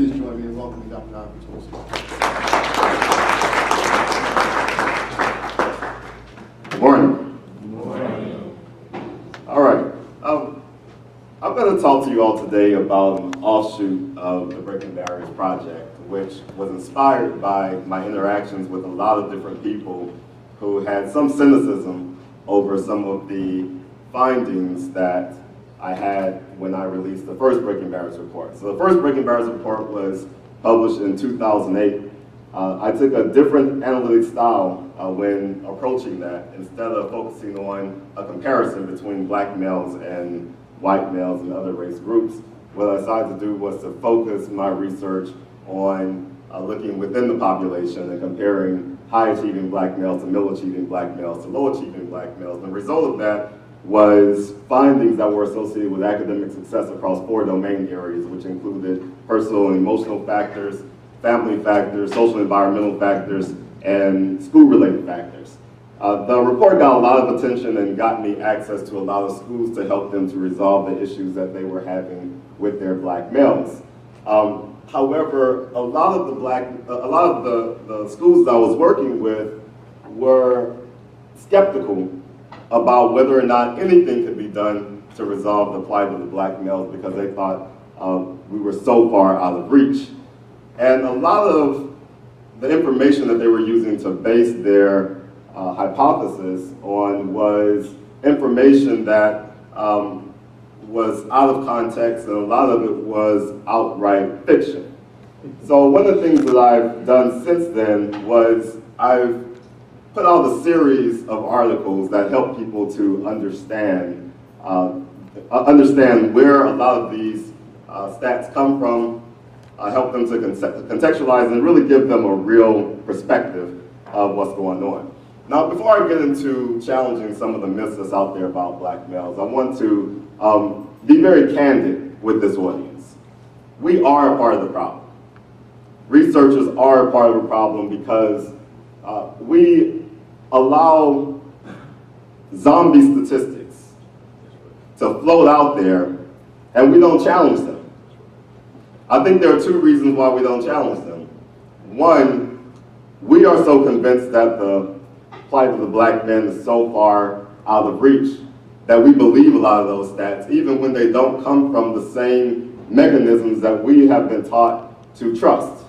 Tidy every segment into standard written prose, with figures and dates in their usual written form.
please join me in welcoming Dr. Ivory Toldson. Good morning. Good morning. All right. I'm going to talk to you all today about an offshoot of the Breaking Barriers Project, which was inspired by my interactions with a lot of different people who had some cynicism over some of the findings that I had when I released the first Breaking Barriers report. So the first Breaking Barriers report was published in 2008. I took a different analytic style when approaching that. Instead of focusing on a comparison between black males and white males and other race groups, what I decided to do was to focus my research on looking within the population and comparing high-achieving black males to middle-achieving black males to low-achieving black males. And the result of that was findings that were associated with academic success across 4 domain areas, which included personal and emotional factors, family factors, social and environmental factors, and school-related factors. The report got a lot of attention and got me access to a lot of schools to help them to resolve the issues that they were having with their black males. However, a lot of the schools that I was working with were skeptical about whether or not anything could be done to resolve the plight of the black males because they thought we were so far out of reach. And a lot of the information that they were using to base their hypothesis on was information that was out of context, and a lot of it was outright fiction. So one of the things that I've done since then was I've put out a series of articles that help people to understand where a lot of these stats come from, help them to contextualize and really give them a real perspective of what's going on. Now, before I get into challenging some of the myths that's out there about black males, I want to be very candid with this audience. We are a part of the problem. Researchers are a part of the problem because we allow zombie statistics to float out there and we don't challenge them. I think there are 2 reasons why we don't challenge them. One, we are so convinced that the plight of the black man is so far out of reach that we believe a lot of those stats, even when they don't come from the same mechanisms that we have been taught to trust.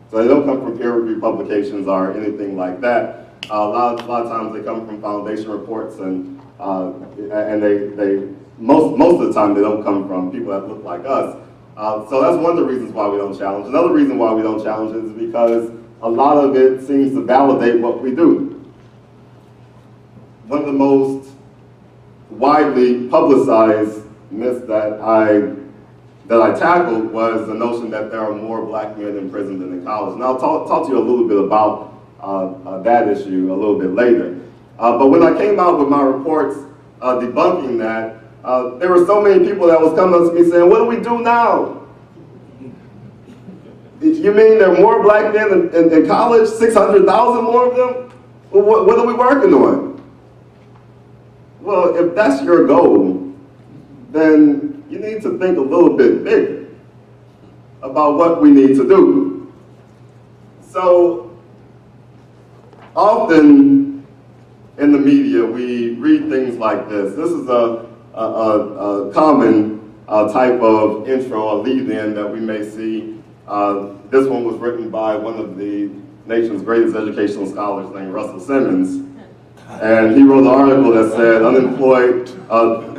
So they don't come from peer-reviewed publications or anything like that. A lot of times they come from foundation reports, and they most of the time they don't come from people that look like us. So that's one of the reasons why we don't challenge. Another reason why we don't challenge is because a lot of it seems to validate what we do. One of the most widely publicized myths that I tackled was the notion that there are more black men in prison than in college. And I'll talk to you a little bit about that issue a little bit later. But when I came out with my reports debunking that, there were so many people that was coming up to me saying, what do we do now? You mean there are more black men in college, 600,000 more of them? Well, what are we working on? Well, if that's your goal, then you need to think a little bit bigger about what we need to do. So often in the media, we read things like this. This is a common type of intro, a lead-in that we may see. This one was written by one of the nation's greatest educational scholars named Russell Simmons. And he wrote an article that said,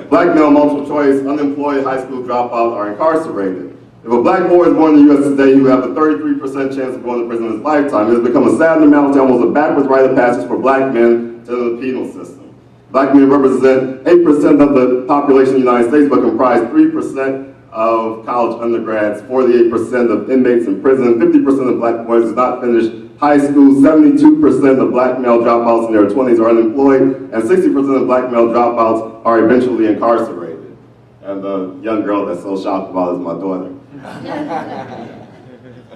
black male multiple choice, unemployed high school dropouts are incarcerated. If a black boy is born in the U.S. today, you have a 33% chance of going to prison in his lifetime. It has become a sad normality, almost a backwards rite of passage for black men to the penal system. Black men represent 8% of the population of the United States, but comprise 3% of college undergrads, 48% of inmates in prison, 50% of black boys do not finish high school, 72% of black male dropouts in their 20s are unemployed, and 60% of black male dropouts are eventually incarcerated. And the young girl that's so shocked about it is my daughter.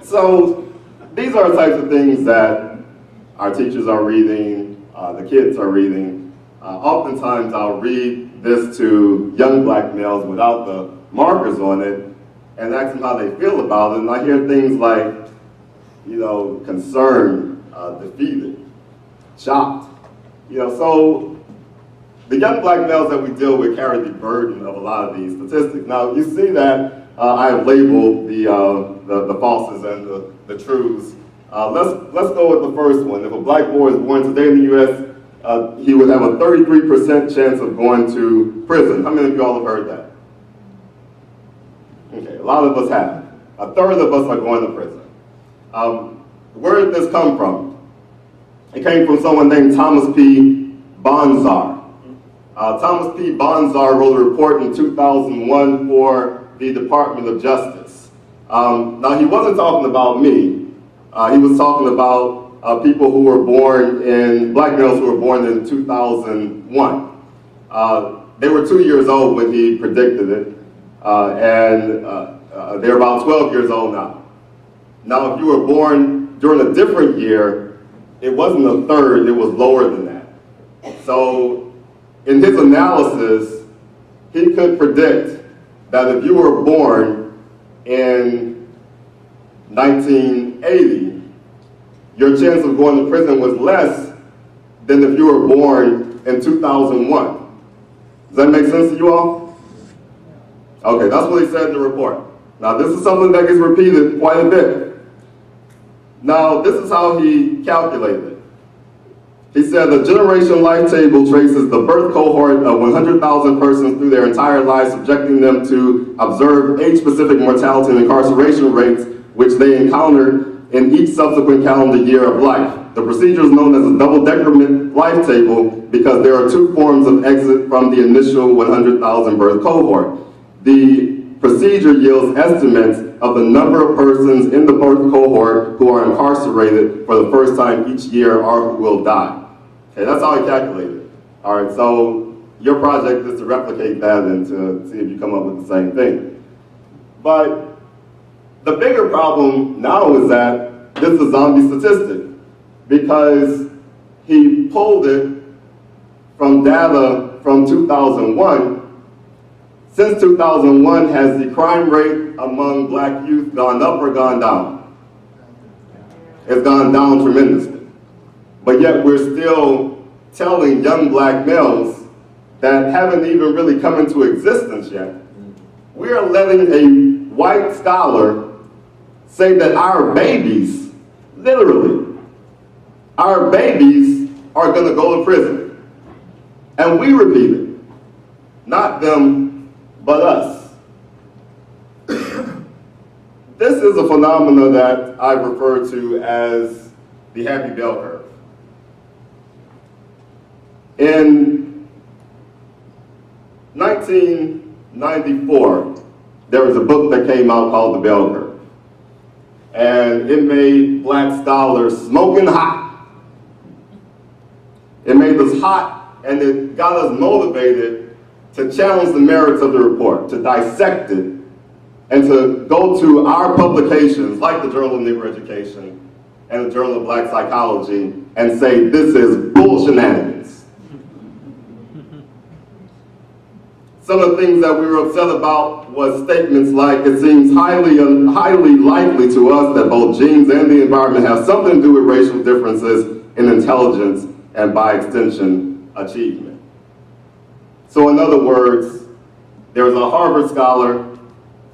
So these are the types of things that our teachers are reading, the kids are reading. Oftentimes I'll read this to young black males without the markers on it, and ask them how they feel about it, and I hear things like, concerned, defeated, shocked. So the young black males that we deal with carry the burden of a lot of these statistics. Now, you see that I have labeled the falses and the truths. Let's go with the first one. If a black boy is born today in the U.S., he would have a 33% chance of going to prison. How many of you all have heard that? Okay, a lot of us have. A third of us are going to prison. Where did this come from? It came from someone named Thomas P. Bonzar. Thomas P. Bonzar wrote a report in 2001 for the Department of Justice. Now, he wasn't talking about me. He was talking about people who were born black males who were born in 2001. They were 2 years old when he predicted it, and they're about 12 years old now. Now, if you were born during a different year, it wasn't a third, it was lower than that. So, in his analysis, he could predict that if you were born in 1980, your chance of going to prison was less than if you were born in 2001. Does that make sense to you all? Okay, that's what he said in the report. Now, this is something that gets repeated quite a bit. Now, this is how he calculated it. He said the generation life table traces the birth cohort of 100,000 persons through their entire lives, subjecting them to observe age-specific mortality and incarceration rates, which they encounter in each subsequent calendar year of life. The procedure is known as a double-decrement life table because there are two forms of exit from the initial 100,000 birth cohort. The procedure yields estimates of the number of persons in the birth cohort who are incarcerated for the first time each year or who will die. Okay, that's how he calculated it. All right, so your project is to replicate that and to see if you come up with the same thing. But the bigger problem now is that this is a zombie statistic because he pulled it from data from 2001. Since 2001, has the crime rate among black youth gone up or gone down? It's gone down tremendously. But yet we're still telling young black males that haven't even really come into existence yet. We are letting a white scholar say that our babies, literally, our babies are going to go to prison. And we repeat it. Not them, but us. This is a phenomenon that I refer to as the happy bell curve. In 1994, there was a book that came out called The Bell Curve. And it made black scholars smoking hot. It made us hot, and it got us motivated to challenge the merits of the report, to dissect it, and to go to our publications like the Journal of Negro Education and the Journal of Black Psychology and say, this is bullshenanigans. Some of the things that we were upset about was statements like, it seems highly likely to us that both genes and the environment have something to do with racial differences in intelligence and, by extension, achievement. So in other words, there was a Harvard scholar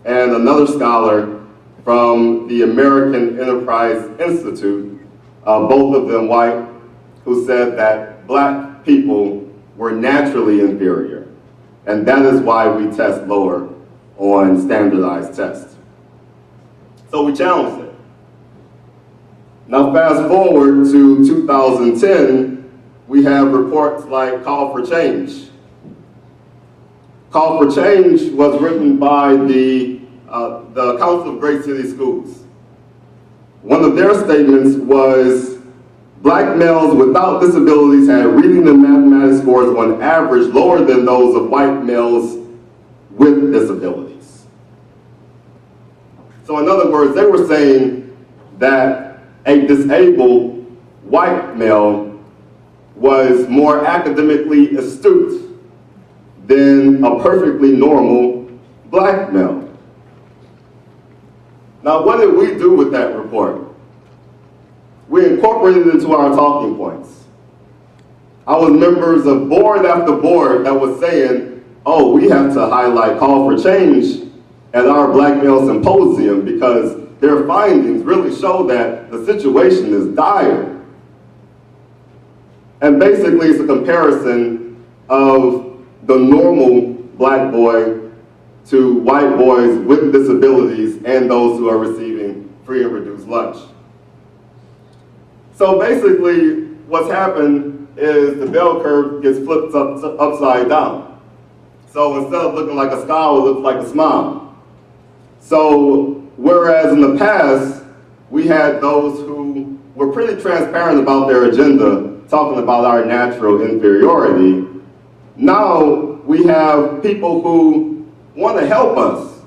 and another scholar from the American Enterprise Institute, both of them white, who said that black people were naturally inferior. And that is why we test lower on standardized tests. So we challenged it. Now fast forward to 2010, we have reports like Call for Change. Call for Change was written by the Council of Great City Schools. One of their statements was, black males without disabilities had reading and mathematics scores on average lower than those of white males with disabilities. So in other words, they were saying that a disabled white male was more academically astute than a perfectly normal black male. Now, what did we do with that report? We incorporated it into our talking points. I was members of board after board that was saying, oh, we have to highlight call for change at our Black Male Symposium because their findings really show that the situation is dire. And basically it's a comparison of the normal black boy to white boys with disabilities and those who are receiving free and reduced lunch. So basically what's happened is the bell curve gets flipped upside down. So instead of looking like a scowl, it looks like a smile. So whereas in the past, we had those who were pretty transparent about their agenda, talking about our natural inferiority, now we have people who want to help us,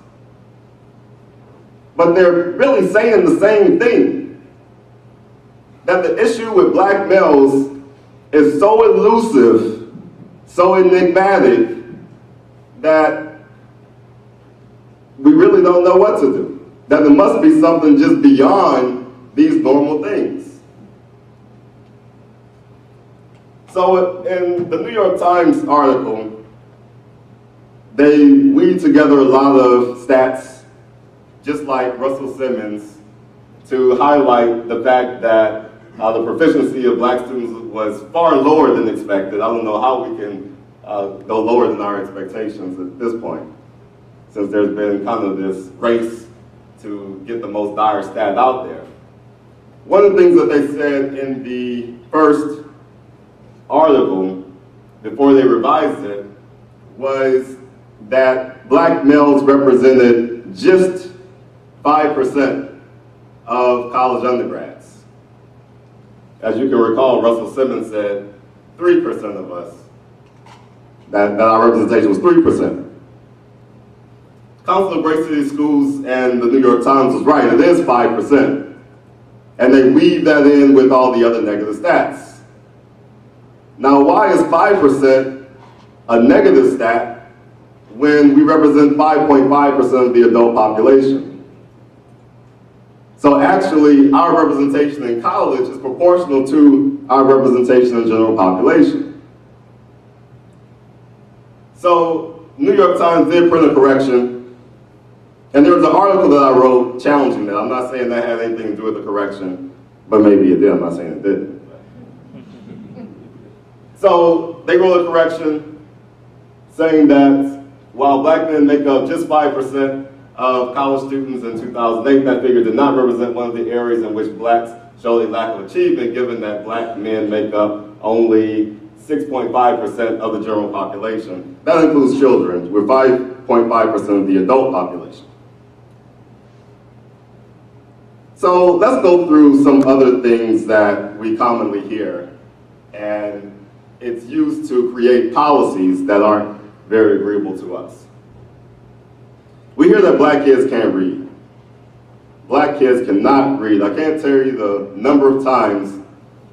but they're really saying the same thing, that the issue with black males is so elusive, so enigmatic, that we really don't know what to do. That there must be something just beyond these normal things. So in the New York Times article, they weave together a lot of stats, just like Russell Simmons, to highlight the fact that the proficiency of black students was far lower than expected. I don't know how we can go lower than our expectations at this point, since there's been kind of this race to get the most dire stat out there. One of the things that they said in the first article, before they revised it, was that black males represented just 5% of college undergrads. As you can recall, Russell Simmons said 3% of us, that our representation was 3%. Council of Great City Schools and the New York Times was right, it is 5%. And they weave that in with all the other negative stats. Now, why is 5% a negative stat when we represent 5.5% of the adult population? So actually, our representation in college is proportional to our representation in the general population. So, New York Times did print a correction, and there was an article that I wrote challenging that. I'm not saying that had anything to do with the correction, but maybe it did. I'm not saying it didn't. So, they wrote a correction saying that while black men make up just 5% of college students in 2008, that figure did not represent one of the areas in which blacks show a lack of achievement, given that black men make up only 6.5% of the general population. That includes children, with 5.5% of the adult population. So let's go through some other things that we commonly hear, and it's used to create policies that aren't very agreeable to us. We hear that black kids can't read. Black kids cannot read. I can't tell you the number of times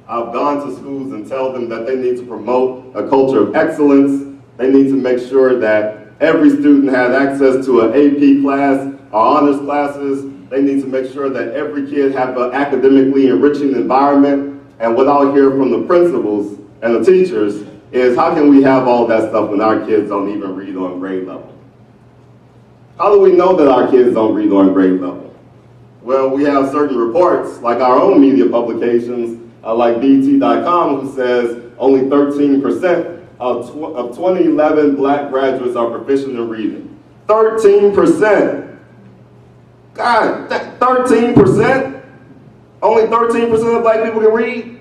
I've gone to schools and tell them that they need to promote a culture of excellence. They need to make sure that every student has access to an AP class or honors classes. They need to make sure that every kid have an academically enriching environment. And what I'll hear from the principals and the teachers is, how can we have all that stuff when our kids don't even read on grade level? How do we know that our kids don't read on grade level? Well, we have certain reports, like our own media publications, like BT.com, who says only 13% of 2011 black graduates are proficient in reading. 13%! God, 13%? Only 13% of black people can read?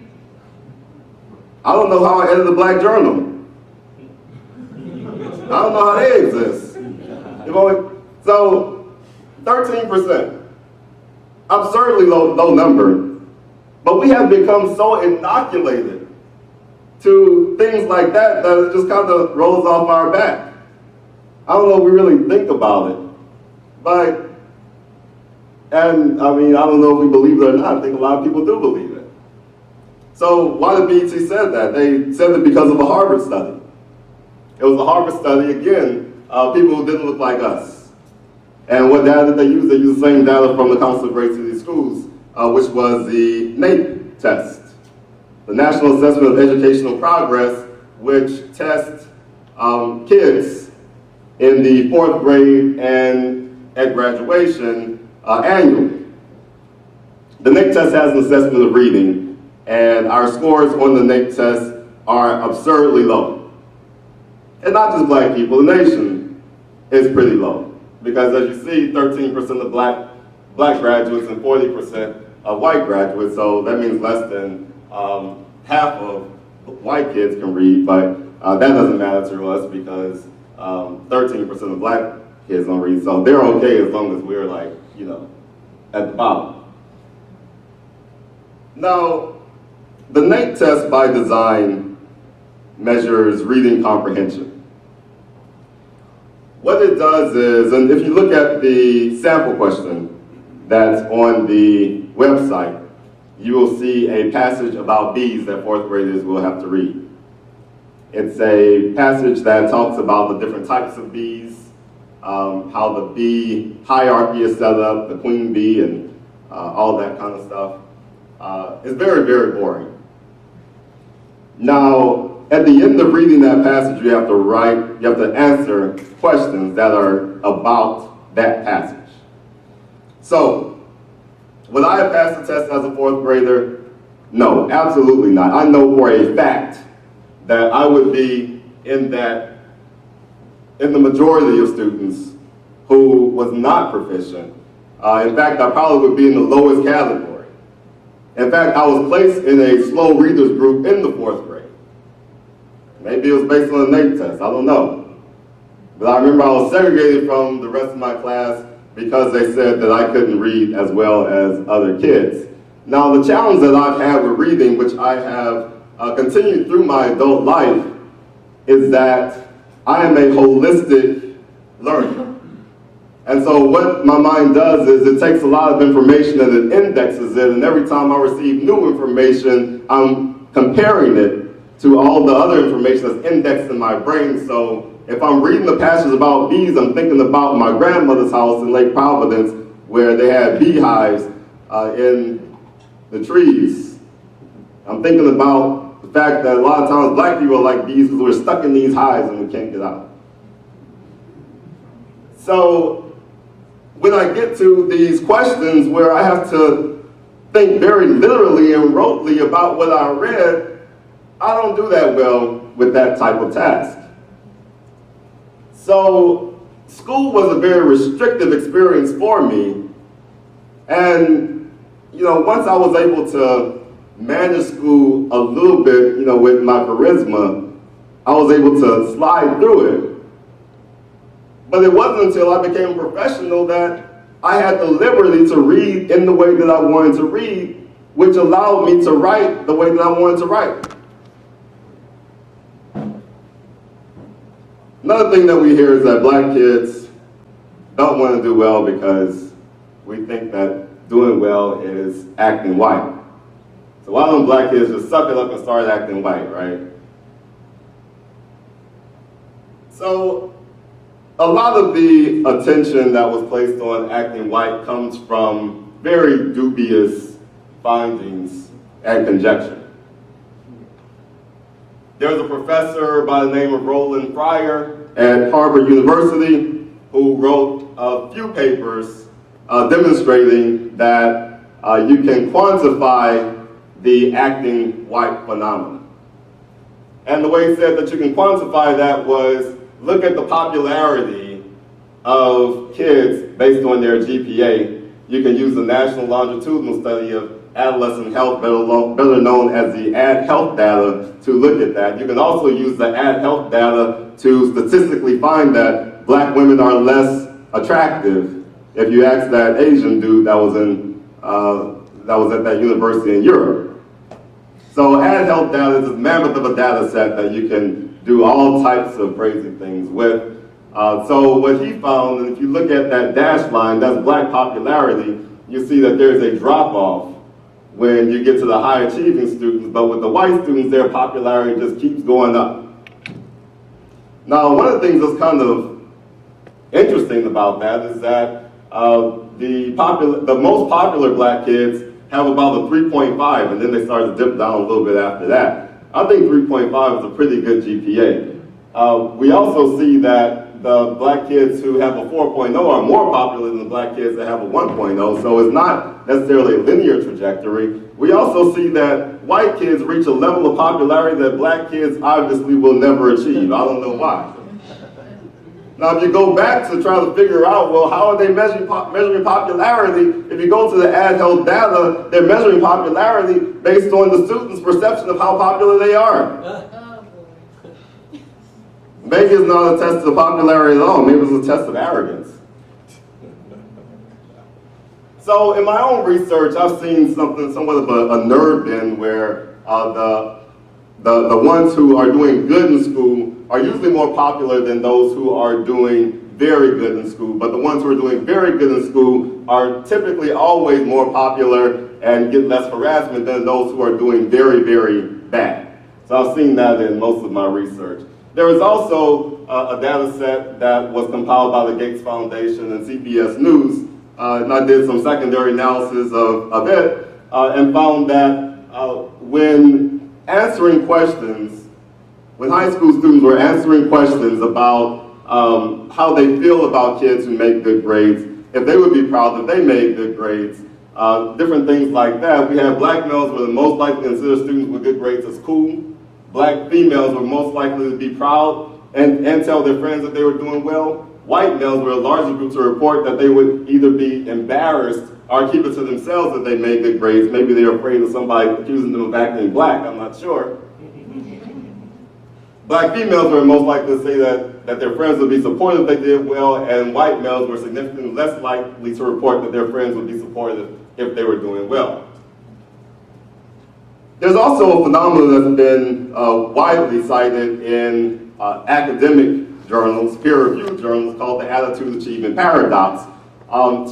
I don't know how I edited the Black Journal. I don't know how they exist. So, 13%. Absurdly low number. But we have become so inoculated to things like that that it just kind of rolls off our back. I don't know if we really think about it. And I mean, I don't know if we believe it or not. I think a lot of people do believe it. So why did BET say that? They said it because of a Harvard study. It was a Harvard study, again, people who didn't look like us. And what data did they use? They used the same data from the Council of Great City Schools, which was the NAEP test, the National Assessment of Educational Progress, which tests kids in the 4th grade and at graduation annually. The NAEP test has an assessment of reading, and our scores on the NAEP test are absurdly low. And not just black people, the nation is pretty low. Because as you see, 13% of black graduates and 40% of white graduates, so that means less than half of white kids can read, but that doesn't matter to us because 13% of black kids don't read, so they're okay as long as we're like, you know, at the bottom. Now, the NAEP test by design measures reading comprehension. What it does is, and if you look at the sample question that's on the website, you will see a passage about bees that 4th graders will have to read. It's a passage that talks about the different types of bees, how the bee hierarchy is set up, the queen bee, and all that kind of stuff. It's very, very boring. Now, at the end of reading that passage, you have to answer questions that are about that passage. So, would I have passed the test as a 4th grader? No, absolutely not. I know for a fact that I would be in the majority of students who was not proficient. In fact, I probably would be in the lowest category. In fact, I was placed in a slow readers group in the 4th grade. Maybe it was based on a NAEP test, I don't know. But I remember I was segregated from the rest of my class because they said that I couldn't read as well as other kids. Now, the challenge that I've had with reading, which I have continued through my adult life, is that I am a holistic learner. And so what my mind does is it takes a lot of information and it indexes it, and every time I receive new information, I'm comparing it to all the other information that's indexed in my brain. So if I'm reading the passage about bees, I'm thinking about my grandmother's house in Lake Providence where they had beehives in the trees. I'm thinking about the fact that a lot of times black people are like bees because we're stuck in these hives and we can't get out. So when I get to these questions where I have to think very literally and rotely about what I read, I don't do that well with that type of task. So school was a very restrictive experience for me. And, you know, once I was able to manage school a little bit, you know, with my charisma, I was able to slide through it. But it wasn't until I became a professional that I had the liberty to read in the way that I wanted to read, which allowed me to write the way that I wanted to write. Another thing that we hear is that black kids don't want to do well because we think that doing well is acting white. So why don't black kids just suck it up and start acting white, right? So a lot of the attention that was placed on acting white comes from very dubious findings and conjecture. There's a professor by the name of Roland Fryer at Harvard University who wrote a few papers demonstrating that you can quantify the acting white phenomenon. And the way he said that you can quantify that was look at the popularity of kids based on their GPA. You can use the National Longitudinal Study of Adolescent Health, better known as the Ad Health data, to look at that. You can also use the Ad Health data to statistically find that black women are less attractive if you ask that Asian dude that was at that university in Europe. So Ad Health data is a mammoth of a data set that you can do all types of crazy things with. So what he found, and if you look at that dashed line, that's black popularity, you see that there's a drop-off when you get to the high achieving students, but with the white students, their popularity just keeps going up. Now, one of the things that's kind of interesting about that is that the most popular black kids have about a 3.5, and then they start to dip down a little bit after that. I think 3.5 is a pretty good GPA. We also see that the black kids who have a 4.0 are more popular than the black kids that have a 1.0, so it's not necessarily a linear trajectory. We also see that white kids reach a level of popularity that black kids obviously will never achieve. I don't know why. Now, if you go back to try to figure out, well, how are they measuring popularity? If you go to the ad health data, they're measuring popularity based on the students' perception of how popular they are. Maybe it's not a test of popularity at all. Maybe it's a test of arrogance. So in my own research, I've seen somewhat of a nerd bin where the ones who are doing good in school are usually more popular than those who are doing very good in school. But the ones who are doing very good in school are typically always more popular and get less harassment than those who are doing very, very bad. So I've seen that in most of my research. There is also a data set that was compiled by the Gates Foundation and CBS News, and I did some secondary analysis of it and found that when answering questions, when high school students were answering questions about how they feel about kids who make good grades, if they would be proud that they made good grades, different things like that, we have black males were the most likely to consider students with good grades as cool. Black females were most likely to be proud and tell their friends that they were doing well. White males were a larger group to report that they would either be embarrassed or keep it to themselves that they made good grades. Maybe they're afraid of somebody accusing them of acting black, I'm not sure. Black females were most likely to say that their friends would be supportive if they did well, and white males were significantly less likely to report that their friends would be supportive if they were doing well. There's also a phenomenon that's been widely cited in academic journals, peer-reviewed journals, called the attitude achievement paradox,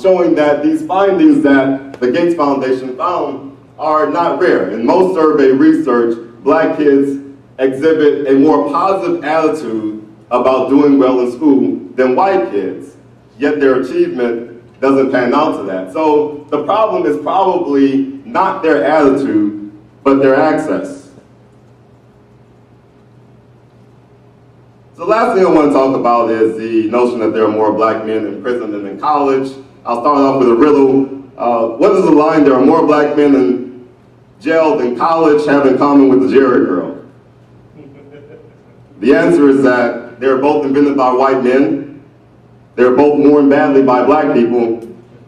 showing that these findings that the Gates Foundation found are not rare. In most survey research, black kids exhibit a more positive attitude about doing well in school than white kids, yet their achievement doesn't pan out to that. So the problem is probably not their attitude, but their access. So the last thing I want to talk about is the notion that there are more black men in prison than in college. I'll start off with a riddle. What does the line, "there are more black men in jail than college," have in common with the Jerry Curl? The answer is that they're both invented by white men, they're both worn badly by black people,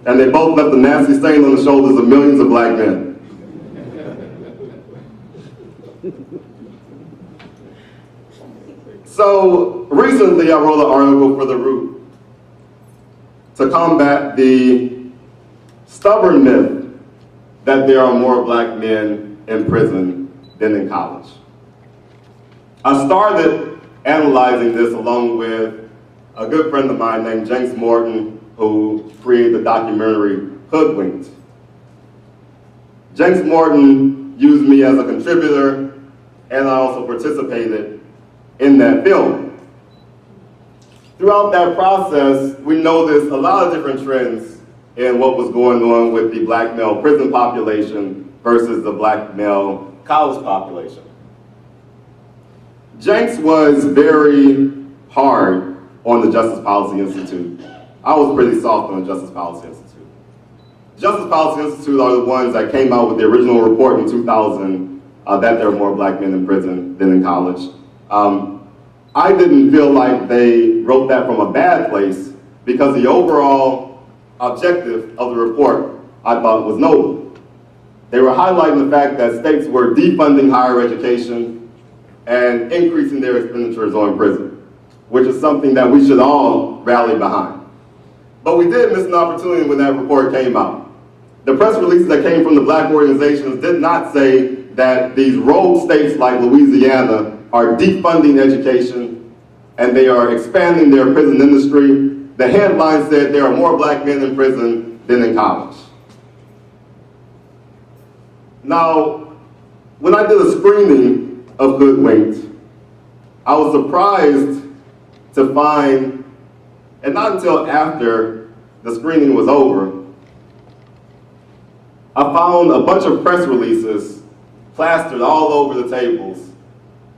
and they both left a nasty stain on the shoulders of millions of black men. So recently I wrote an article for The Root to combat the stubborn myth that there are more black men in prison than in college. I started analyzing this along with a good friend of mine named James Morton, who created the documentary Hoodwinked. James Morton used me as a contributor, and I also participated in that film. Throughout that process, we noticed a lot of different trends in what was going on with the black male prison population versus the black male college population. Jenks was very hard on the Justice Policy Institute. I was pretty soft on the Justice Policy Institute. Justice Policy Institute are the ones that came out with the original report in 2000 that there are more black men in prison than in college. I didn't feel like they wrote that from a bad place because the overall objective of the report I thought was noble. They were highlighting the fact that states were defunding higher education and increasing their expenditures on prison, which is something that we should all rally behind. But we did miss an opportunity when that report came out. The press releases that came from the black organizations did not say that these rogue states like Louisiana are defunding education and they are expanding their prison industry. The headline said there are more black men in prison than in college. Now, when I did a screening of Hoodwinked, I was surprised to find And not until after the screening was over, I found a bunch of press releases plastered all over the tables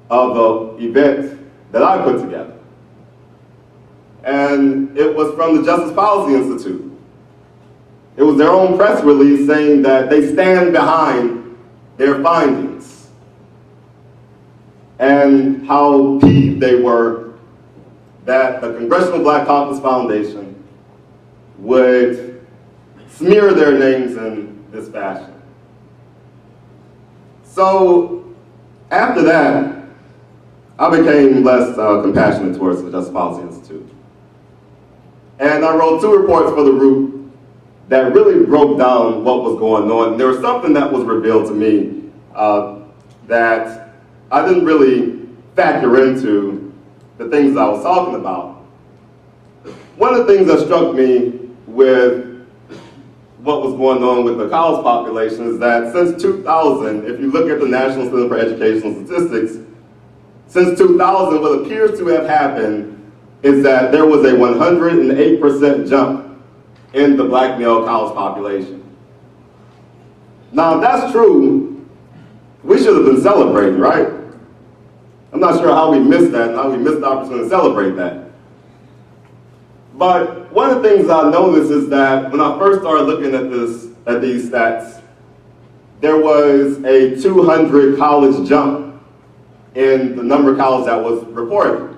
of the event that I put together. And it was from the Justice Policy Institute. It was their own press release saying that they stand behind their findings and how peeved they were that the Congressional Black Caucus Foundation would smear their names in this fashion. So after that, I became less compassionate towards the Justice Policy Institute. And I wrote 2 reports for the Root that really broke down what was going on. And there was something that was revealed to me that I didn't really factor into the things I was talking about. One of the things that struck me with what was going on with the college population is that since 2000, if you look at the National Center for Educational Statistics, since 2000, what appears to have happened is that there was a 108% jump in the black male college population. Now, if that's true, we should have been celebrating, right? I'm not sure how we missed that and how we missed the opportunity to celebrate that. But one of the things I noticed is that when I first started looking at these stats, there was a 200 college jump in the number of colleges that was reported.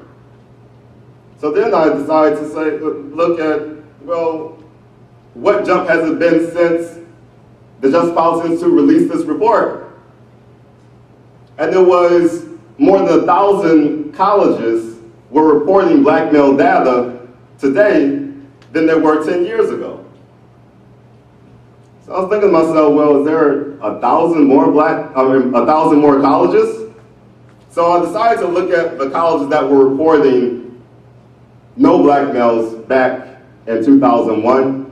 So then I decided to say, look at, well, what jump has it been since the Justice Policy Institute released this report? And there was more than 1,000 colleges were reporting black male data today than there were 10 years ago. So I was thinking to myself, well, is there 1,000 more 1,000 more colleges? So I decided to look at the colleges that were reporting no black males back in 2001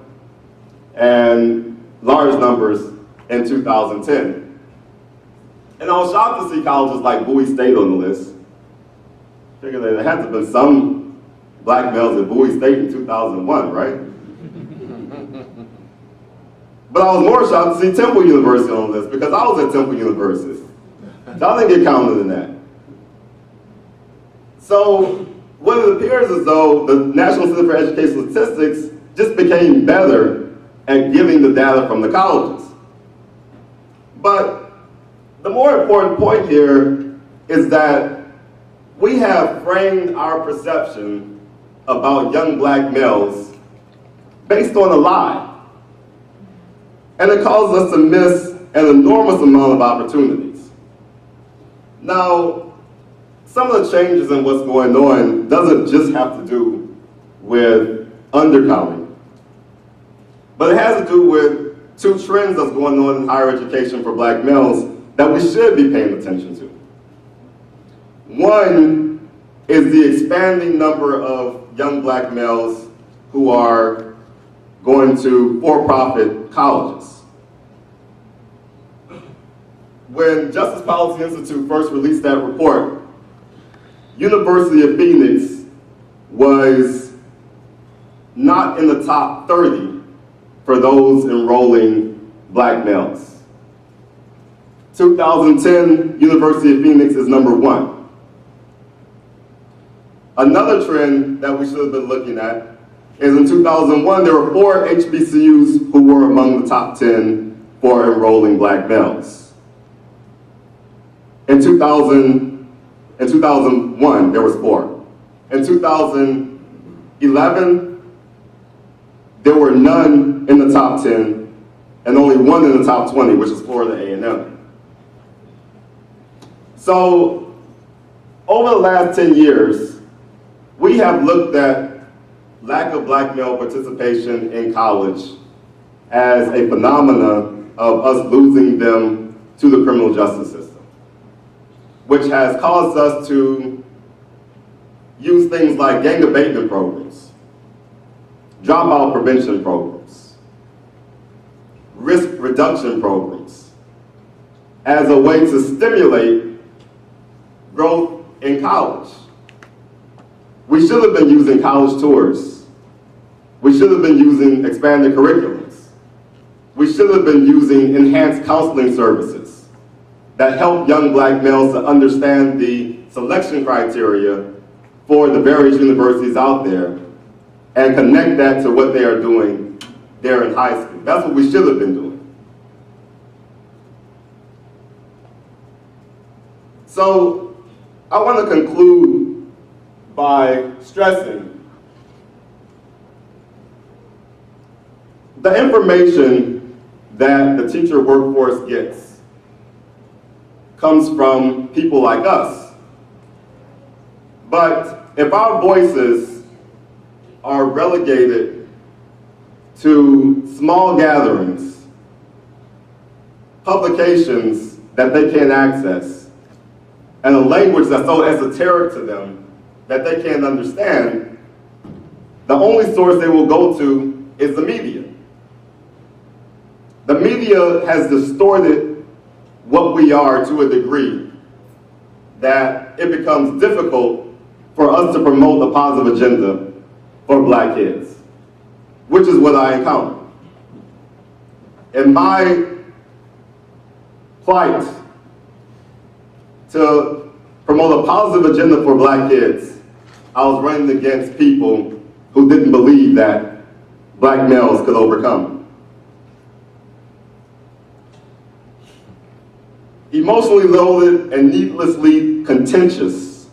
and large numbers in 2010. And I was shocked to see colleges like Bowie State on the list. I figured there had to have been some black males at Bowie State in 2001, right? But I was more shocked to see Temple University on the list because I was at Temple University. So I didn't get counted in that. So what it appears as though the National Center for Educational Statistics just became better at giving the data from the colleges. But the more important point here is that we have framed our perception about young black males based on a lie. And it causes us to miss an enormous amount of opportunities. Now, some of the changes in what's going on doesn't just have to do with undercounting, but it has to do with 2 trends that's going on in higher education for black males that we should be paying attention to. One is the expanding number of young black males who are going to for-profit colleges. When Justice Policy Institute first released that report, University of Phoenix was not in the top 30 for those enrolling black males. 2010, University of Phoenix is number 1. Another trend that we should have been looking at is in 2001, there were 4 HBCUs who were among the top 10 for enrolling black males. In 2001, there was 4. In 2011, there were none in the top 10 and only 1 in the top 20, which is Florida A&M. So, over the last 10 years, we have looked at lack of black male participation in college as a phenomenon of us losing them to the criminal justice system, which has caused us to use things like gang abatement programs, dropout prevention programs, risk reduction programs, as a way to stimulate growth in college. We should have been using college tours We should have been using expanded curriculums. We should have been using enhanced counseling services that help young black males to understand the selection criteria for the various universities out there and connect that to what they are doing there in high school. That's what we should have been doing. So I want to conclude by stressing the information that the teacher workforce gets comes from people like us. But if our voices are relegated to small gatherings, publications that they can't access, and a language that's so esoteric to them that they can't understand, the only source they will go to is the media. The media has distorted what we are to a degree that it becomes difficult for us to promote a positive agenda for black kids, which is what I encounter. In my plight to promote a positive agenda for black kids, I was running against people who didn't believe that black males could overcome. Emotionally loaded and needlessly contentious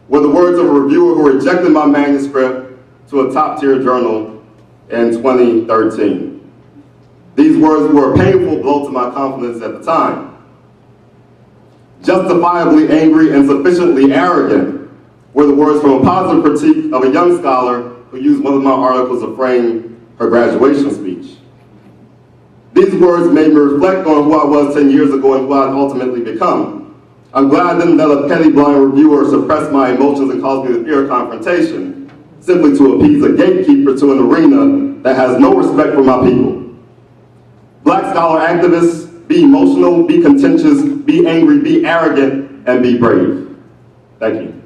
were the words of a reviewer who rejected my manuscript to a top-tier journal in 2013. These words were a painful blow to my confidence at the time. Justifiably angry and sufficiently arrogant were the words from a positive critique of a young scholar who used one of my articles to frame her graduation speech. These words made me reflect on who I was 10 years ago and who I'd ultimately become. I'm glad I didn't let a petty blind reviewer suppress my emotions and cause me to fear confrontation, simply to appease a gatekeeper to an arena that has no respect for my people. Black scholar activists, be emotional, be contentious, be angry, be arrogant, and be brave. Thank you.